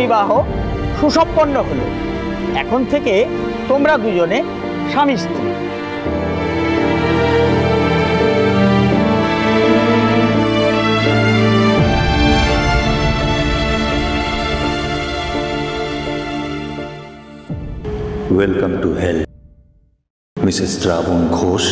বিবাহ সুসম্পন্ন হলো। এখন থেকে তোমরা দুজনে স্বামী স্ত্রী। ওয়েলকাম টু হেল, মিসেস শ্রাবণ ঘোষ।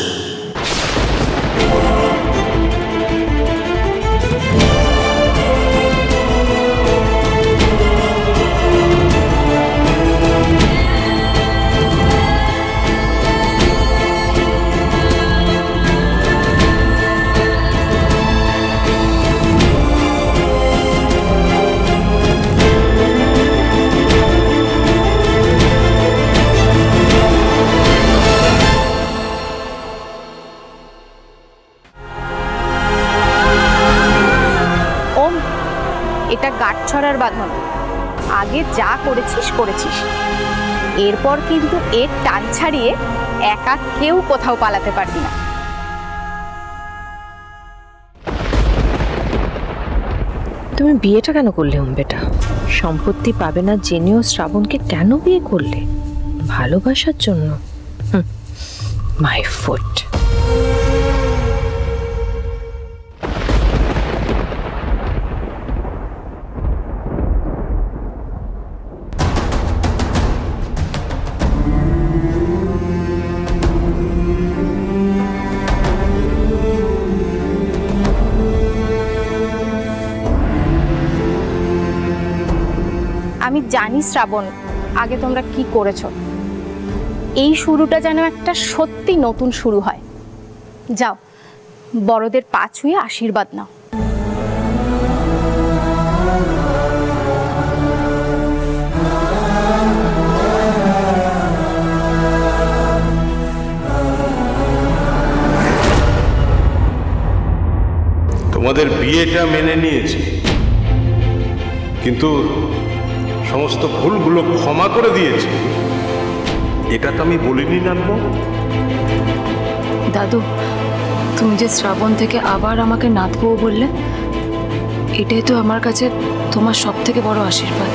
এটা গাঁটছড়ার বাঁধন। আগে যা করেছিস করেছিস, এরপর কিন্তু এর টান ছাড়িয়ে একা কেউ কোথাও পালাতে পারবি না। তুমি বিয়েটা কেন করলে বেটা? সম্পত্তি পাবে না জেনেও শ্রাবণকে কেন বিয়ে করলে? ভালোবাসার জন্য? My foot. আমি জানি শ্রাবণ, আগে তোমরা কি করেছো। এই শুরুটা যেন একটা সত্যি নতুন শুরু হয়। যাও, বড়দের পা ছুঁয়ে আশীর্বাদ নাও। তোমাদের বিয়েটা মেনে নিয়েছি, কিন্তু সমস্ত ভুলগুলো ক্ষমা করে দিয়েছি, এটা তো আমি বলিনি নানবো। দাদু, তুমি যে শ্রাবণ থেকে আবার আমাকে নাতবো বললে, এটাই তো আমার কাছে তোমার সব থেকে বড় আশীর্বাদ।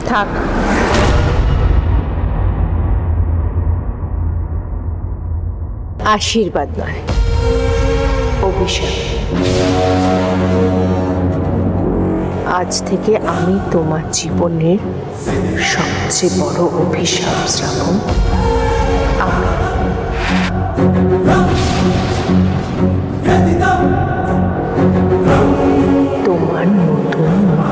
থাক, আশীর্বাদ নয়, অভিশাপ। আজ থেকে আমি তোমার জীবনের সবচেয়ে বড় অভিশাপ শ্রাবণ। তোমার নতুন মা।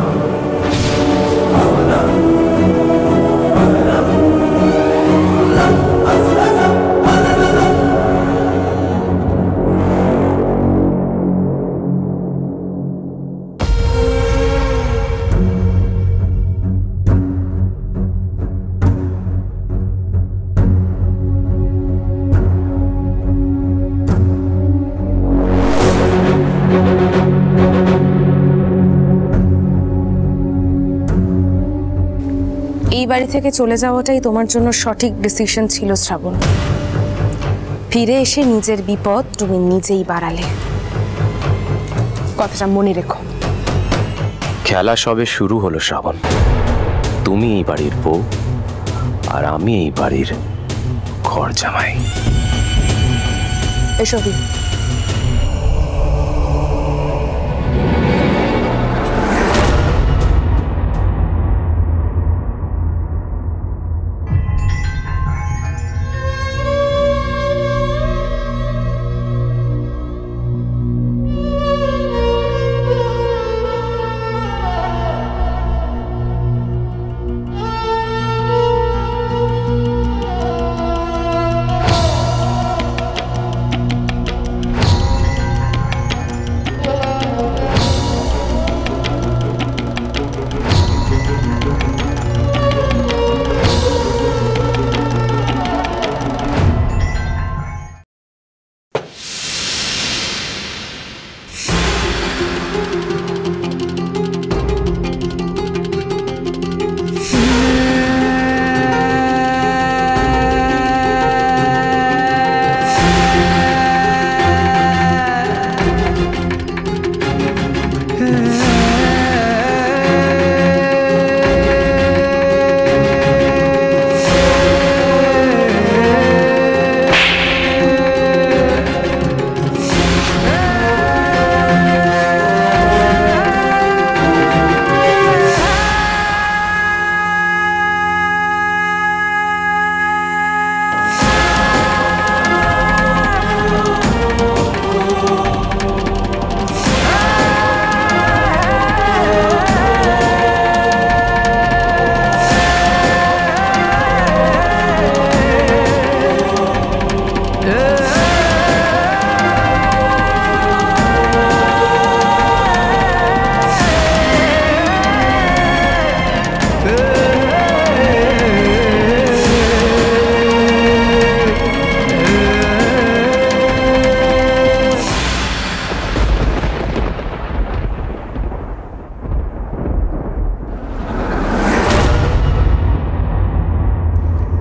এই বাড়ি থেকে চলে যাওয়াটাই তোমার জন্য সঠিক ডিসিশন ছিল শ্রাবণ। ফিরে এসে নিজের বিপদ তুমি নিজেই বাড়ালে, কথাটা মনে রেখো। খেলা সবে শুরু হলো শ্রাবণ। তুমি এই বাড়ির বউ আর আমি এই বাড়ির ঘর জামাই। এসবই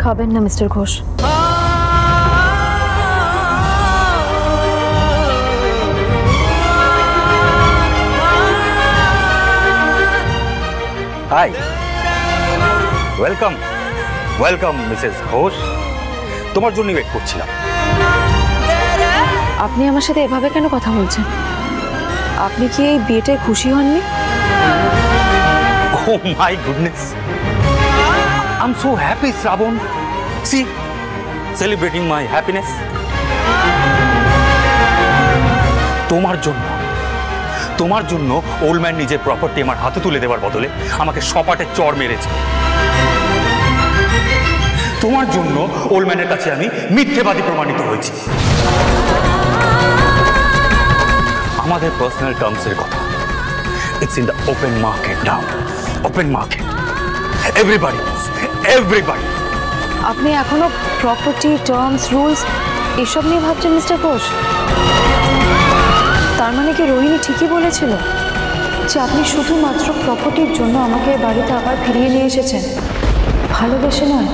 খাবেন না mister Ghosh? Hi, welcome welcome missus Ghosh. তোমার জন্য ওয়েট করছিলাম। আপনি আমার সাথে এভাবে কেন কথা বলছেন? আপনি কি এই বিয়েতে খুশি হননি? Oh my goodness, I'm so happy, Shravan. See, celebrating my happiness. তোমার জন্য ওল্ড ম্যান নিজের প্রপার্টি আমার হাতে তুলে দেওয়ার বদলে আমাকে সপাটে চড় মেরেছে। তোমার জন্য ওল্ড ম্যানের কাছে আমি মিথ্যেবাদী প্রমাণিত হয়েছি। আমাদের পার্সোনাল টার্মসের কথা, it's in the open market now. Open market, everybody everybody. আপনি এখনো প্রপার্টি, টার্মস, রুলস এসব নিয়ে ভাবছেন মিস্টার ঘোষ? তার মানে কি রোহিণী ঠিকই বলেছিল যে আপনি শুধুমাত্র প্রপার্টির জন্য আমাকে বাড়িতে আবার ফিরিয়ে নিয়ে এসেছেন, ভালোবেসে নয়?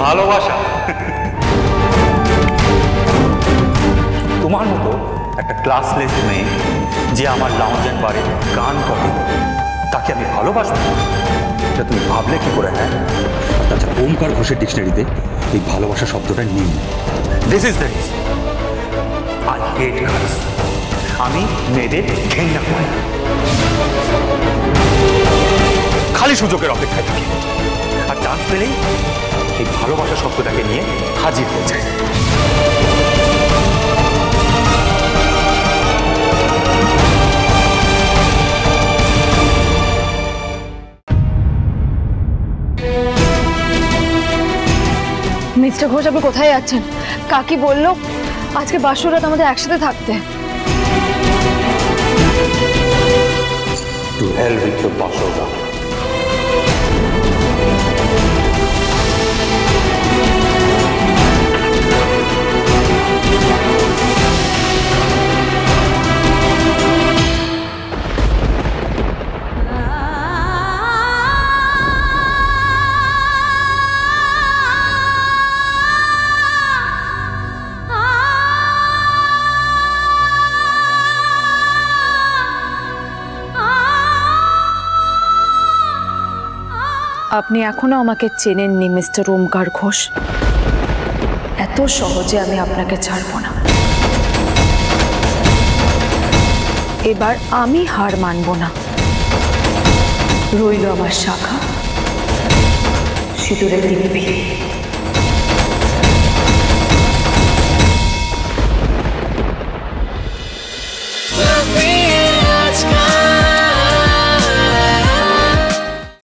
ভালোবাসা? তোমার মতো একটা ক্লাসলেস মেয়ে যে আমার লাউঞ্জ অ্যান্ড বারে গান করে, তাকে আমি ভালোবাসবো? এটা তুমি ভাবলে কি করে? হ্যাঁ, আচ্ছা, ওমকার ঘোষের ডিকশনারিতে এই ভালোবাসা শব্দটা নেই। This is the reason I hate girls. আমি মেয়েদের ঘেন্না করি, খালি সুযোগের অপেক্ষায় থাকি, আর চান্স পেলেই এই ভালোবাসা শব্দটাকে নিয়ে হাজির হয়ে যায়। মিস্টার ঘোষ, আপনি কোথায় যাচ্ছেন? কাকি বলল আজকে বাসর রাত আমাদের একসাথে থাকতে। To hell with your বাসর রাত। আপনি এখনো আমাকে চেনেননি মিস্টার ওমকার ঘোষ। এত সহজে আমি আপনাকে ছাড়ব না। এবার আমি হার মানব না। রইল আমার শাখা, সিঁদুরের দিব্যি।